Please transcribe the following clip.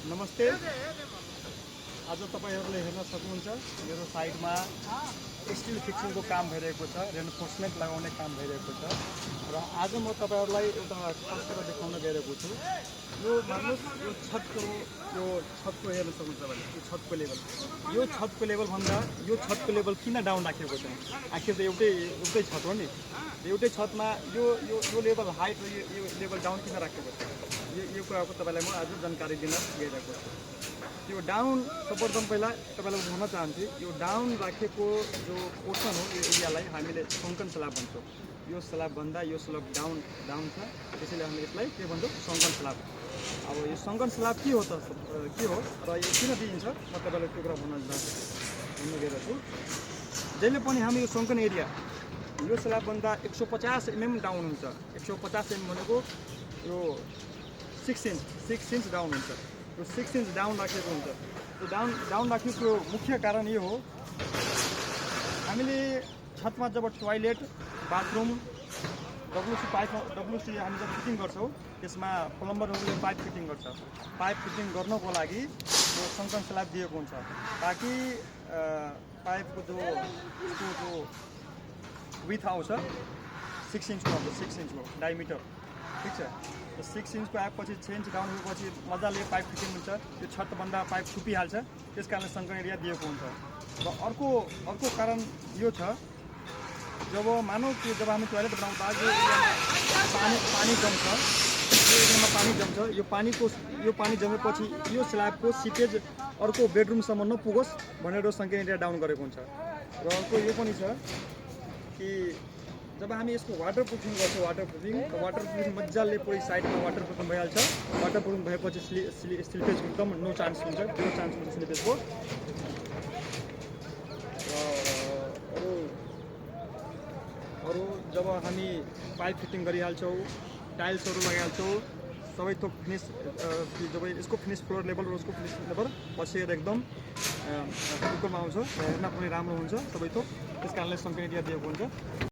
नमस्ते। आज तपाईहरुले हेर्न सक्नुहुन्छ मेरो साइडमा स्टिल फिक्सिङको काम भइरहेको छ, रेन्फोर्समेन्ट लगाउने काम भइरहेको छ र आज म तपाईहरुलाई एउटा तस्बिर देखाउन गइरहेको छु। यो मान्नुस् यो छतको हेर्न सक्नुहुन्छ भने यो छतको लेभल भन्दा यो छतको लेभल किन डाउन राखेको छ? आखिर त एउटै छत हो नि। एउटै छतमा यो लेभल हाइट र यो लेभल डाउन किन राखेको छ? यो कुराको तपाईलाई म आज जानकारी दिन गइरहेको छु। यो डाउन सर्वप्रथम पहिला तपाईलाई भन्न चाहन्छु, यो डाउन राखेको जो पोर्सन हो यो एरियालाई हामीले सङ्कन स्ल्याब भन्छौँ। यो स्ल्याब भन्दा यो स्ल्याब डाउन छ, त्यसैले हामीले यसलाई के भन्छौँ? सङ्कन स्ल्याब। अब यो सङ्कन स्ल्याब के हो र यो किन दिइन्छ म तपाईलाई त्यो कुरा भन्न गइरहेको छु। जहिले पनि हामी यो सङ्कन एरिया यो स्ल्याब भन्दा 150 mm डाउन हुन्छ। 150 mm भनेको यो 6 इन्च डाउन हुन्छ। यो 6 इन्च डाउन राखेको हुन्छ। त्यो डाउन राखेको मुख्य कारण यो हो, हामीले छतमा जब टोयलेट बाथरुम डब्लुसी हामी जब फिटिङ गर्छौँ त्यसमा प्लम्बरहरूले पाइप फिटिङ गर्छ। पाइप फिटिङ गर्नको लागि यो सङ्कन स्ल्याब दिएको हुन्छ ताकि पाइपको जो विथ आउँछ 6 इन्चको आउँछ, 6 इन्चको डायमिटर, ठिक छ। 6 इन्चको आएपछि 6 इन्च डाउन भएपछि मजाले पाइप फिटिङ हुन्छ। यो छतभन्दा पाइप छुपिहाल्छ, त्यस कारणले सङ्कन एरिया दिएको हुन्छ। र अर्को कारण यो छ, जब मानौँ कि जब हामी टोयलेट बनाउँदा यो एरियामा पानी जम्छ, यो पानी जमेपछि यो स्ल्याबको सिपेज अर्को बेडरुमसम्म नपुगोस् भनेर सङ्कन एरिया डाउन गरेको हुन्छ। र अर्को यो पनि छ कि जब हामी यसको वाटर प्रुफिङ गर्छौँ, वाटर प्रुफिङ मजाले पुरै साइडमा वाटर प्रुफिङ भइहाल्छ। वाटर प्रुफिङ भएपछि स्लिपेज एकदम नो चान्स हुन्छ स्लिपेजको। अरू जब हामी पाइप फिटिङ गरिहाल्छौँ, टाइल्सहरू लगाइहाल्छौँ, सबै थोक फिनिस जब यसको फिनिस फ्लोर लेभल र उसको फिनिस लेभल बसेर एकदम उपरमा आउँछ, हेर्न पनि राम्रो हुन्छ सबै थोक। त्यस कारणले सङ्कन एरिया दिएको हुन्छ।